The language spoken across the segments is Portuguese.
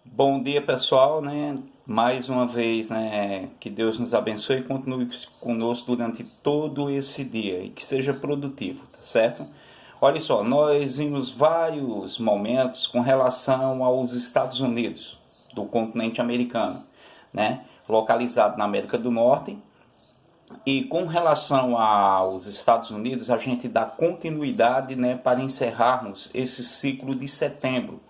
Bom dia, pessoal, né? Mais uma vez, né? Que Deus nos abençoe e continue conosco durante todo esse dia e que seja produtivo, tá certo? Olha só, nós vimos vários momentos com relação aos Estados Unidos, do continente americano, né? Localizado na América do Norte. E com relação aos Estados Unidos, a gente dá continuidade, né, para encerrarmos esse ciclo de setembro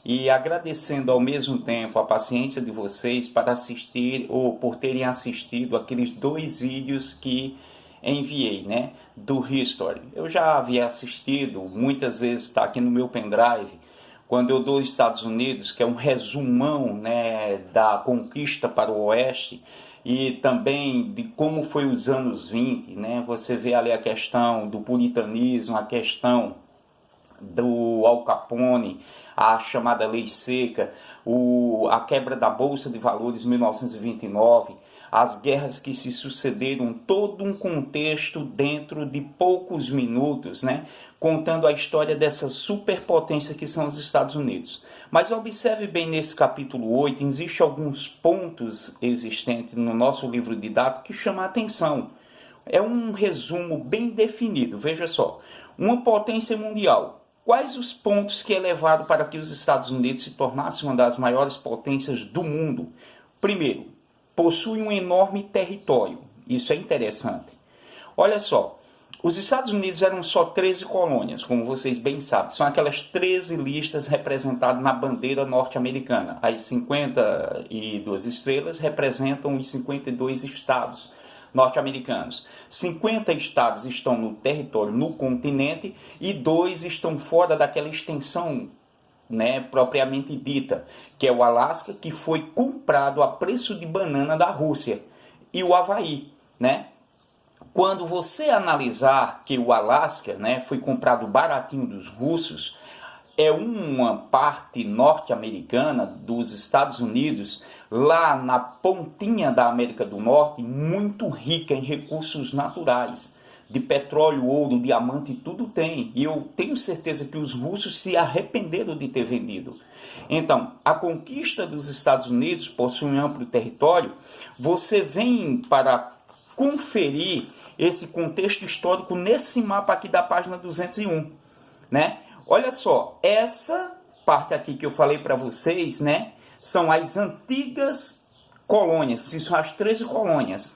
e agradecendo ao mesmo tempo a paciência de vocês para assistir ou por terem assistido aqueles dois vídeos que enviei, né, do History. Eu já havia assistido, muitas vezes está aqui no meu pendrive, quando eu dou Estados Unidos, que é um resumão, né, da conquista para o Oeste e também de como foi os anos 20, né? Você vê ali a questão do puritanismo, a questão do Al Capone, a chamada Lei Seca, a quebra da Bolsa de Valores em 1929, as guerras que se sucederam, todo um contexto dentro de poucos minutos, né? Contando a história dessa superpotência que são os Estados Unidos. Mas observe bem nesse capítulo 8, existem alguns pontos existentes no nosso livro didático que chamam a atenção. É um resumo bem definido, veja só. Uma potência mundial. Quais os pontos que é levado para que os Estados Unidos se tornassem uma das maiores potências do mundo? Primeiro, possui um enorme território. Isso é interessante. Olha só, os Estados Unidos eram só 13 colônias, como vocês bem sabem. São aquelas 13 listas representadas na bandeira norte-americana. As 52 estrelas representam os 52 estados norte-americanos. 50 estados estão no território, no continente, e 2 estão fora daquela extensão, né, propriamente dita, que é o Alasca, que foi comprado a preço de banana da Rússia, e o Havaí, né? Quando você analisar que o Alasca, né, foi comprado baratinho dos russos, é uma parte norte-americana dos Estados Unidos, lá na pontinha da América do Norte, muito rica em recursos naturais. De petróleo, ouro, diamante, tudo tem. E eu tenho certeza que os russos se arrependeram de ter vendido. Então, a conquista dos Estados Unidos possui um amplo território. Você vem para conferir esse contexto histórico nesse mapa aqui da página 201, né? Olha só, essa parte aqui que eu falei para vocês, né, são as antigas colônias, que são as 13 colônias,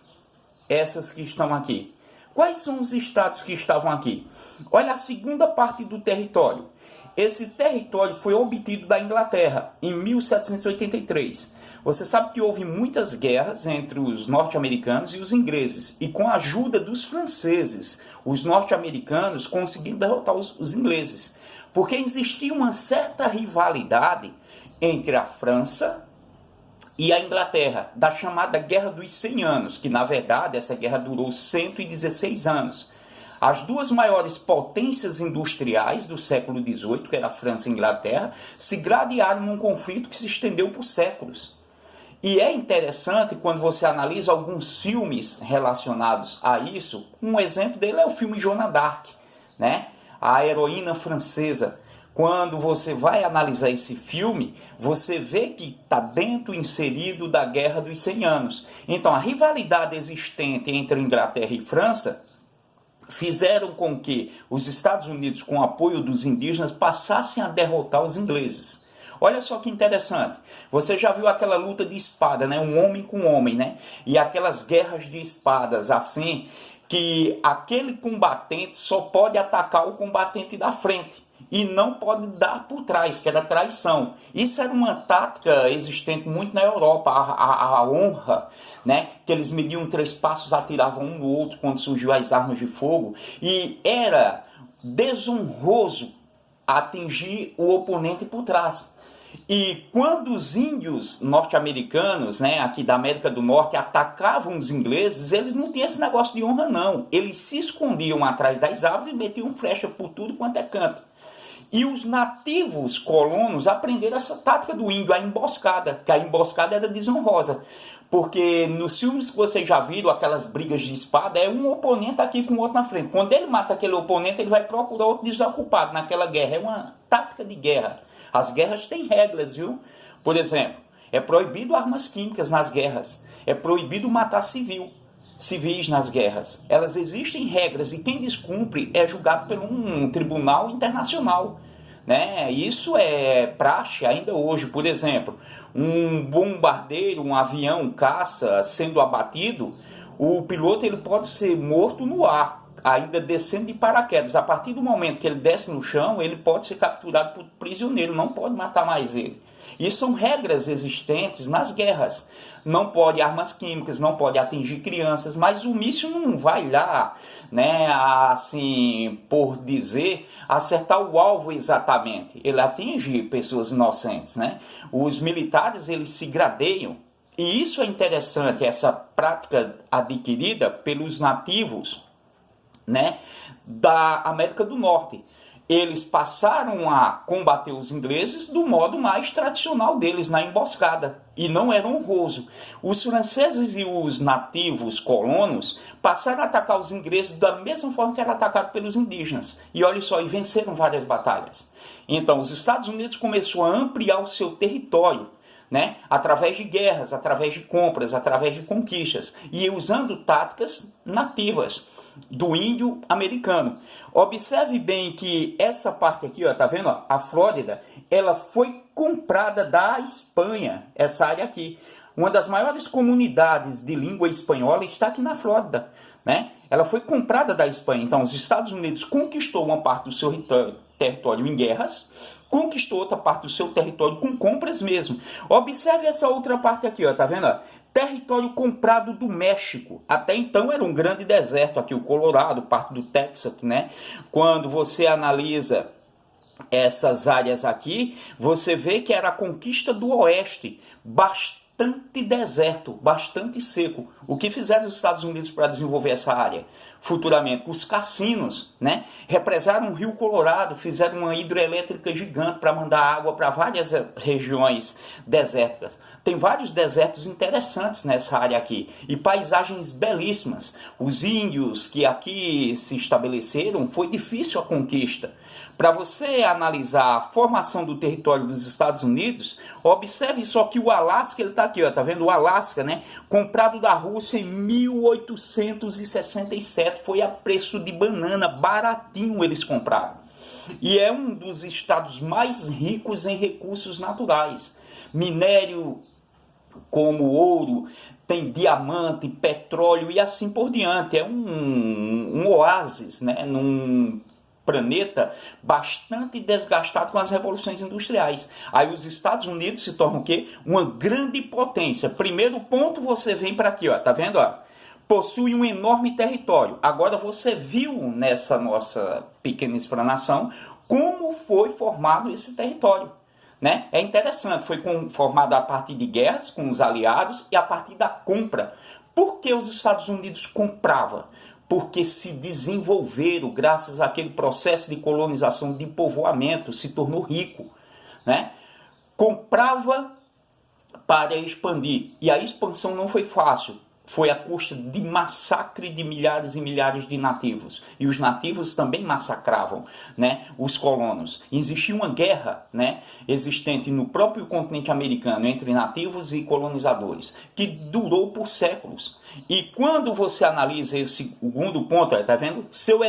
essas que estão aqui. Quais são os estados que estavam aqui? Olha a segunda parte do território. Esse território foi obtido da Inglaterra em 1783. Você sabe que houve muitas guerras entre os norte-americanos e os ingleses, e com a ajuda dos franceses, os norte-americanos conseguiram derrotar os ingleses, porque existia uma certa rivalidade entre a França e a Inglaterra, da chamada Guerra dos 100 Anos, que na verdade essa guerra durou 116 anos. As duas maiores potências industriais do século XVIII, que era a França e a Inglaterra, se gradearam num conflito que se estendeu por séculos. E é interessante quando você analisa alguns filmes relacionados a isso. Um exemplo dele é o filme Joana d'Arc, né? A heroína francesa. Quando você vai analisar esse filme, você vê que está dentro, inserido da Guerra dos 100 Anos. Então, a rivalidade existente entre Inglaterra e França fizeram com que os Estados Unidos, com o apoio dos indígenas, passassem a derrotar os ingleses. Olha só que interessante. Você já viu aquela luta de espada, né? Um homem com homem, né? E aquelas guerras de espadas assim, que aquele combatente só pode atacar o combatente da frente e não pode dar por trás, que era traição. Isso era uma tática existente muito na Europa, a honra, né? Que eles mediam 3 passos, atiravam um no outro quando surgiu as armas de fogo, e era desonroso atingir o oponente por trás. E quando os índios norte-americanos, né, aqui da América do Norte, atacavam os ingleses, eles não tinham esse negócio de honra, não. Eles se escondiam atrás das árvores e metiam flecha por tudo quanto é canto. E os nativos colonos aprenderam essa tática do índio, a emboscada, que a emboscada era desonrosa. Porque nos filmes que vocês já viram, aquelas brigas de espada, é um oponente aqui com o outro na frente. Quando ele mata aquele oponente, ele vai procurar outro desocupado naquela guerra. É uma tática de guerra. As guerras têm regras, viu? Por exemplo, é proibido armas químicas nas guerras, é proibido matar civis nas guerras. Elas existem regras e quem descumpre é julgado por um tribunal internacional. Né? Isso é praxe ainda hoje. Por exemplo, um bombardeiro, um avião, um caça sendo abatido, o piloto ele pode ser morto no ar, ainda descendo de paraquedas. A partir do momento que ele desce no chão, ele pode ser capturado por prisioneiro, não pode matar mais ele. Isso são regras existentes nas guerras. Não pode armas químicas, não pode atingir crianças, mas o míssil não vai lá, né, assim, por dizer, acertar o alvo exatamente. Ele atinge pessoas inocentes, né? Os militares, eles se gradeiam. E isso é interessante, essa prática adquirida pelos nativos, né, da América do Norte. Eles passaram a combater os ingleses do modo mais tradicional deles, na emboscada, e não era honroso. Os franceses e os nativos colonos passaram a atacar os ingleses da mesma forma que era atacado pelos indígenas. E olha só, e venceram várias batalhas. Então, os Estados Unidos começou a ampliar o seu território, né, através de guerras, através de compras, através de conquistas, e usando táticas nativas do índio americano. Observe bem que essa parte aqui, ó, tá vendo? Ó, a Flórida, ela foi comprada da Espanha, essa área aqui. Uma das maiores comunidades de língua espanhola está aqui na Flórida, né? Ela foi comprada da Espanha. Então, os Estados Unidos conquistou uma parte do seu território em guerras, conquistou outra parte do seu território com compras mesmo. Observe essa outra parte aqui, ó, tá vendo? Território comprado do México. Até então era um grande deserto aqui, o Colorado, parte do Texas, né? Quando você analisa essas áreas aqui, você vê que era a conquista do oeste, bastante deserto, bastante seco. O que fizeram os Estados Unidos para desenvolver essa área? Futuramente, os cassinos, né? Represaram o Rio Colorado, fizeram uma hidrelétrica gigante para mandar água para várias regiões desérticas. Tem vários desertos interessantes nessa área aqui e paisagens belíssimas. Os índios que aqui se estabeleceram, foi difícil a conquista. Para você analisar a formação do território dos Estados Unidos, observe só que o Alasca, ele está aqui, ó, tá vendo? O Alasca, né? Comprado da Rússia em 1867, foi a preço de banana, baratinho eles compraram. E é um dos estados mais ricos em recursos naturais. Minério como ouro, tem diamante, petróleo e assim por diante. É um oásis, né? Num planeta bastante desgastado com as revoluções industriais. Aí os Estados Unidos se tornam o quê? Uma grande potência. Primeiro ponto, você vem para aqui, ó, tá vendo? Ó? Possui um enorme território. Agora você viu nessa nossa pequena explanação como foi formado esse território. Né? É interessante, foi formado a partir de guerras com os aliados e a partir da compra. Por que os Estados Unidos compravam? Porque se desenvolveram graças àquele processo de colonização, de povoamento, se tornou rico, né? Comprava para expandir, e a expansão não foi fácil, foi à custa de massacre de milhares e milhares de nativos, e os nativos também massacravam, né, os colonos. Existia uma guerra, né, existente no próprio continente americano entre nativos e colonizadores, que durou por séculos. E quando você analisa esse segundo ponto, tá vendo? Seu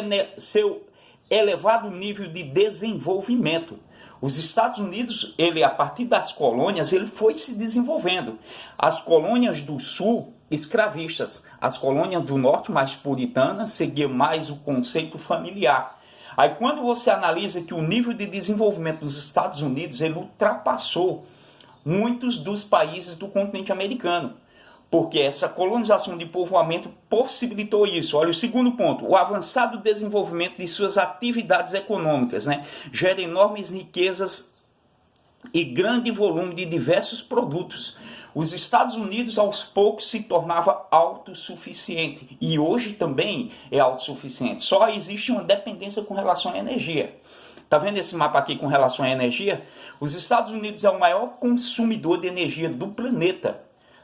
elevado nível de desenvolvimento. Os Estados Unidos, a partir das colônias, ele foi se desenvolvendo. As colônias do sul, escravistas. As colônias do norte, mais puritanas, seguiam mais o conceito familiar. Aí quando você analisa que o nível de desenvolvimento dos Estados Unidos, ele ultrapassou muitos dos países do continente americano. Porque essa colonização de povoamento possibilitou isso. Olha o segundo ponto, o avançado desenvolvimento de suas atividades econômicas, né, gera enormes riquezas e grande volume de diversos produtos. Os Estados Unidos, aos poucos, se tornava autossuficiente. E hoje também é autossuficiente. Só existe uma dependência com relação à energia. Está vendo esse mapa aqui com relação à energia? Os Estados Unidos é o maior consumidor de energia do planeta,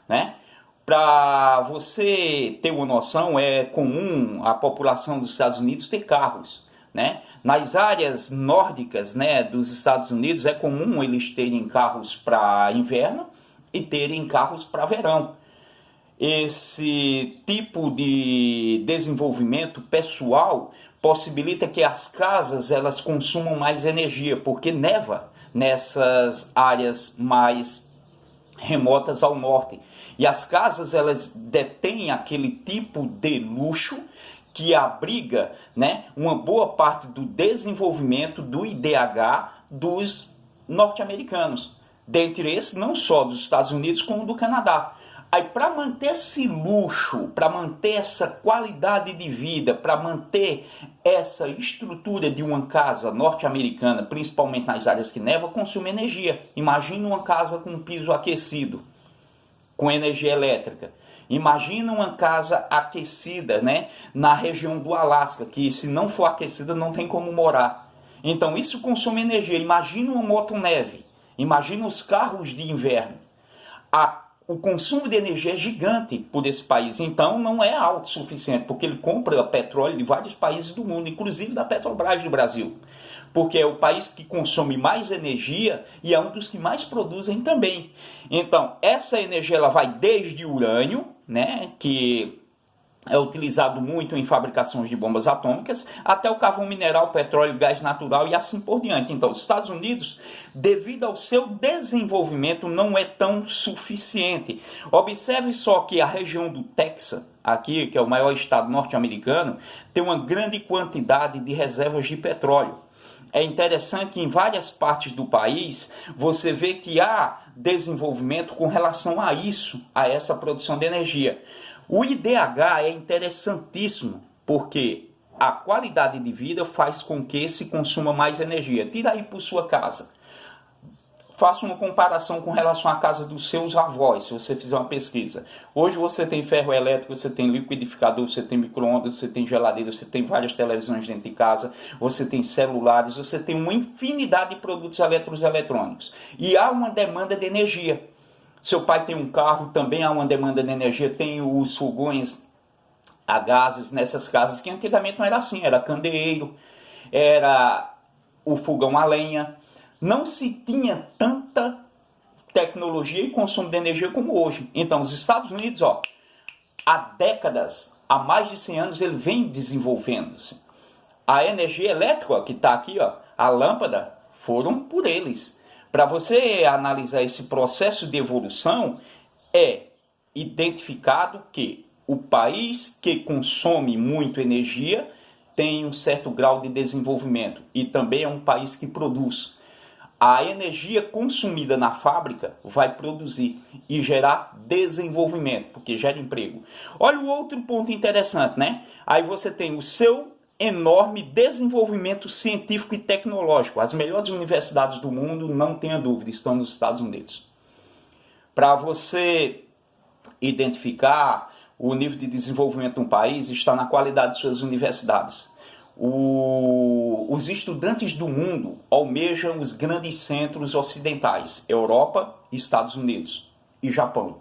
né? Para você ter uma noção, é comum a população dos Estados Unidos ter carros. né? Nas áreas nórdicas, né, dos Estados Unidos é comum eles terem carros para inverno e terem carros para verão. Esse tipo de desenvolvimento pessoal possibilita que as casas elas consumam mais energia, porque neva nessas áreas mais remotas ao norte. E as casas elas detêm aquele tipo de luxo que abriga, né, uma boa parte do desenvolvimento do IDH dos norte-americanos. Dentre esses, não só dos Estados Unidos, como do Canadá. Aí, para manter esse luxo, para manter essa qualidade de vida, para manter essa estrutura de uma casa norte-americana, principalmente nas áreas que neva, consome energia. Imagina uma casa com um piso aquecido, com energia elétrica. Imagina uma casa aquecida, né, na região do Alasca, que se não for aquecida não tem como morar. Então isso consome energia. Imagina uma motoneve. Imagina os carros de inverno. O consumo de energia é gigante por esse país, então não é autossuficiente, porque ele compra petróleo de vários países do mundo, inclusive da Petrobras do Brasil, porque é o país que consome mais energia e é um dos que mais produzem também. Então, essa energia ela vai desde o urânio, né, que é utilizado muito em fabricações de bombas atômicas, até o carvão mineral, petróleo, gás natural e assim por diante. Então, os Estados Unidos, devido ao seu desenvolvimento, não é tão suficiente. Observe só que a região do Texas, aqui, que é o maior estado norte-americano, tem uma grande quantidade de reservas de petróleo. É interessante que em várias partes do país você vê que há desenvolvimento com relação a isso, a essa produção de energia. O IDH é interessantíssimo porque a qualidade de vida faz com que se consuma mais energia. Tira aí por sua casa. Faça uma comparação com relação à casa dos seus avós, se você fizer uma pesquisa. Hoje você tem ferro elétrico, você tem liquidificador, você tem micro-ondas, você tem geladeira, você tem várias televisões dentro de casa, você tem celulares, você tem uma infinidade de produtos eletrônicos. E há uma demanda de energia. Seu pai tem um carro, também há uma demanda de energia, tem os fogões a gases nessas casas, que antigamente não era assim, era candeeiro, era o fogão a lenha. Não se tinha tanta tecnologia e consumo de energia como hoje. Então, os Estados Unidos, há décadas, há mais de 100 anos, ele vem desenvolvendo-se. A energia elétrica que está aqui, a lâmpada, foram por eles. Para você analisar esse processo de evolução, é identificado que o país que consome muito energia tem um certo grau de desenvolvimento e também é um país que produz. A energia consumida na fábrica vai produzir e gerar desenvolvimento, porque gera emprego. Olha o outro ponto interessante, né? Aí você tem o seu enorme desenvolvimento científico e tecnológico. As melhores universidades do mundo, não tenha dúvida, estão nos Estados Unidos. Para você identificar o nível de desenvolvimento de um país, está na qualidade de suas universidades. Os estudantes do mundo almejam os grandes centros ocidentais, Europa, Estados Unidos e Japão.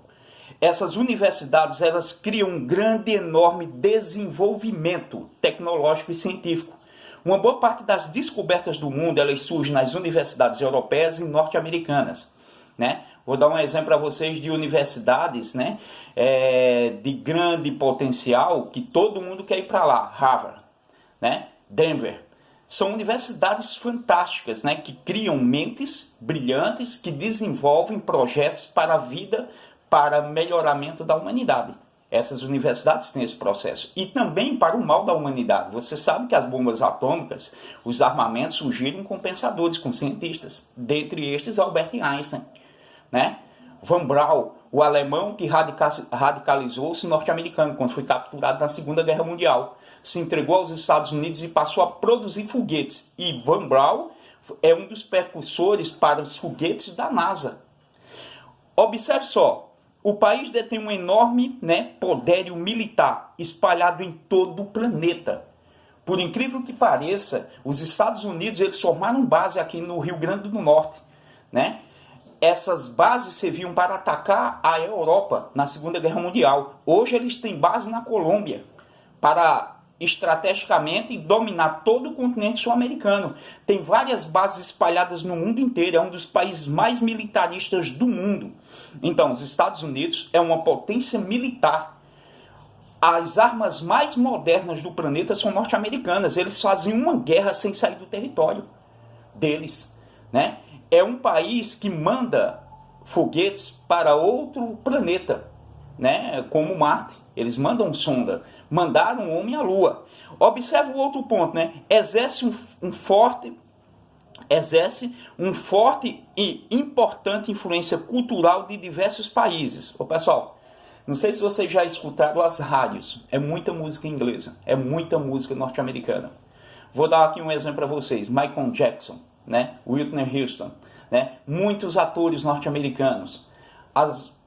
Essas universidades elas criam um grande, enorme desenvolvimento tecnológico e científico. Uma boa parte das descobertas do mundo elas surgem nas universidades europeias e norte-americanas, né? Vou dar um exemplo para vocês de universidades, né, de grande potencial que todo mundo quer ir para lá. Harvard, né? Denver. São universidades fantásticas, né, que criam mentes brilhantes que desenvolvem projetos para a vida, para melhoramento da humanidade. Essas universidades têm esse processo. E também para o mal da humanidade. Você sabe que as bombas atômicas, os armamentos surgiram com pensadores, com cientistas. Dentre estes, Albert Einstein, né? Von Braun, o alemão que radicalizou-se norte-americano quando foi capturado na Segunda Guerra Mundial. Se entregou aos Estados Unidos e passou a produzir foguetes. E Von Braun é um dos precursores para os foguetes da NASA. Observe só. O país detém um enorme, né, poderio militar espalhado em todo o planeta. Por incrível que pareça, os Estados Unidos eles formaram base aqui no Rio Grande do Norte, né? Essas bases serviam para atacar a Europa na Segunda Guerra Mundial. Hoje eles têm base na Colômbia para estrategicamente dominar todo o continente sul-americano. Tem várias bases espalhadas no mundo inteiro, é um dos países mais militaristas do mundo. Então, os Estados Unidos é uma potência militar. As armas mais modernas do planeta são norte-americanas. Eles fazem uma guerra sem sair do território deles, né? É um país que manda foguetes para outro planeta, né? Como Marte. Eles mandam sonda, mandaram um homem à Lua. Observe o outro ponto, né? Exerce um forte e importante influência cultural de diversos países. Ô, pessoal, não sei se vocês já escutaram as rádios. É muita música inglesa, é muita música norte-americana. Vou dar aqui um exemplo para vocês. Michael Jackson, né? Whitney Houston, né? Muitos atores norte-americanos.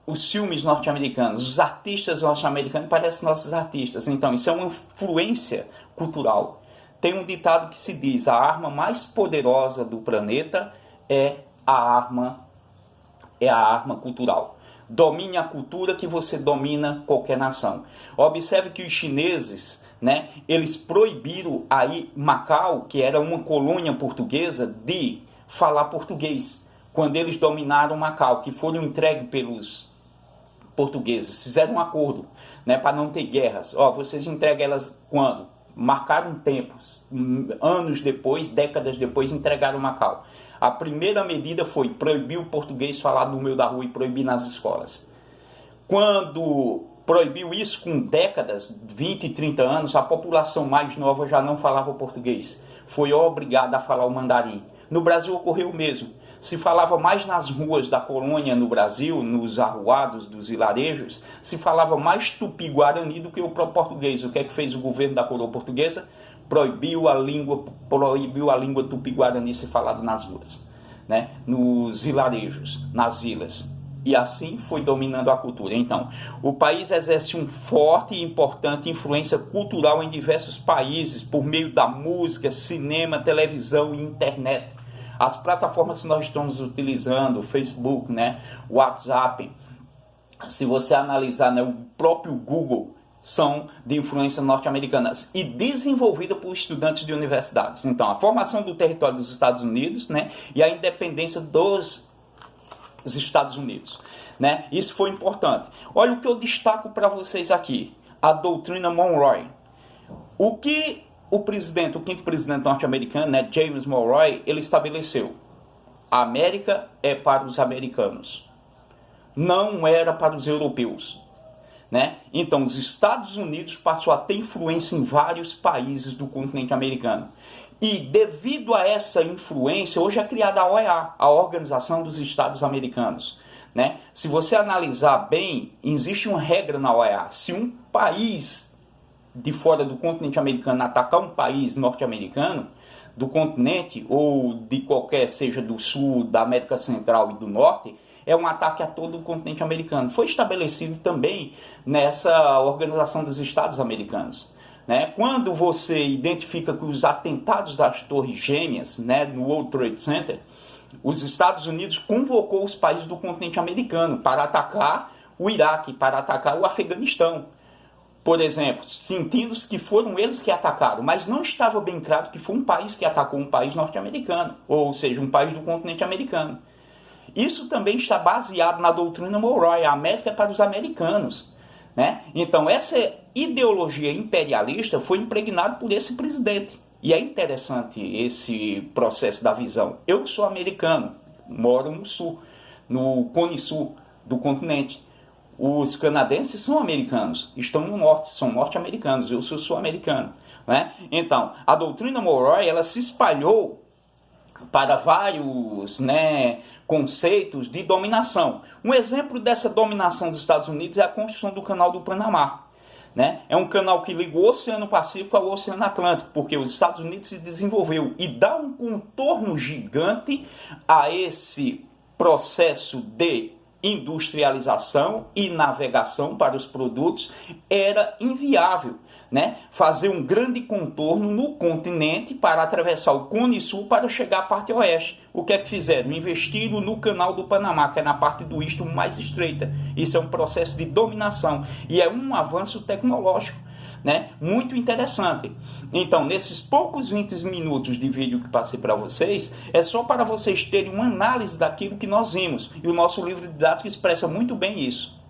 Os filmes norte-americanos, os artistas norte-americanos parecem nossos artistas. Então, isso é uma influência cultural. Tem um ditado que se diz: a arma mais poderosa do planeta é a arma cultural. Domine a cultura que você domina qualquer nação. Observe que os chineses, né, eles proibiram aí Macau, que era uma colônia portuguesa, de falar português. Quando eles dominaram Macau, que foram entregues pelos portugueses, fizeram um acordo, né, para não ter guerras. Vocês entregam elas quando? Marcaram tempos, anos depois, décadas depois, entregaram Macau. A primeira medida foi proibir o português falar no meio da rua e proibir nas escolas. Quando proibiu isso, com décadas, 20 e 30 anos, a população mais nova já não falava português. Foi obrigada a falar o mandarim. No Brasil ocorreu o mesmo. Se falava mais nas ruas da colônia no Brasil, nos arruados dos vilarejos, se falava mais tupi-guarani do que o próprio português. O que é que fez o governo da coroa portuguesa? Proibiu a língua tupi-guarani ser falada nas ruas, né? Nos vilarejos, nas ilhas. E assim foi dominando a cultura. Então, o país exerce um forte e importante influência cultural em diversos países, por meio da música, cinema, televisão e internet. As plataformas que nós estamos utilizando, o Facebook, né, o WhatsApp, se você analisar, né, o próprio Google, são de influência norte-americana e desenvolvida por estudantes de universidades. Então, a formação do território dos Estados Unidos, né, e a independência dos Estados Unidos, né? Isso foi importante. Olha o que eu destaco para vocês aqui: a doutrina Monroe. O que o quinto presidente norte-americano, né, James Monroe, ele estabeleceu: a América é para os americanos, não era para os europeus, né? Então, os Estados Unidos passou a ter influência em vários países do continente americano. E devido a essa influência, hoje é criada a OEA, a Organização dos Estados Americanos, né? Se você analisar bem, existe uma regra na OEA: se um país de fora do continente americano atacar um país norte-americano, do continente, ou de qualquer, seja do sul, da América Central e do Norte, é um ataque a todo o continente americano. Foi estabelecido também nessa Organização dos Estados Americanos, né? Quando você identifica que os atentados das Torres Gêmeas, né, no World Trade Center, os Estados Unidos convocou os países do continente americano para atacar o Iraque, para atacar o Afeganistão, por exemplo, sentindo-se que foram eles que atacaram, mas não estava bem claro que foi um país que atacou um país norte-americano, ou seja, um país do continente americano. Isso também está baseado na doutrina Monroe: a América é para os americanos, né? Então, essa ideologia imperialista foi impregnada por esse presidente. E é interessante esse processo da visão. Eu sou americano, moro no sul, no Cone Sul do continente. Os canadenses são americanos, estão no norte, são norte-americanos, eu sou sul-americano, né? Então, a doutrina Monroe, ela se espalhou para vários, né, conceitos de dominação. Um exemplo dessa dominação dos Estados Unidos é a construção do Canal do Panamá, né? É um canal que liga o Oceano Pacífico ao Oceano Atlântico, porque os Estados Unidos se desenvolveu e dá um contorno gigante a esse processo de industrialização e navegação para os produtos. Era inviável, né, fazer um grande contorno no continente para atravessar o Cone Sul para chegar à parte oeste. O que é que fizeram? Investiram no Canal do Panamá, que é na parte do istmo mais estreita. Isso é um processo de dominação e é um avanço tecnológico, né? Muito interessante. Então, nesses poucos 20 minutos de vídeo que passei para vocês, é só para vocês terem uma análise daquilo que nós vimos. E o nosso livro didático expressa muito bem isso.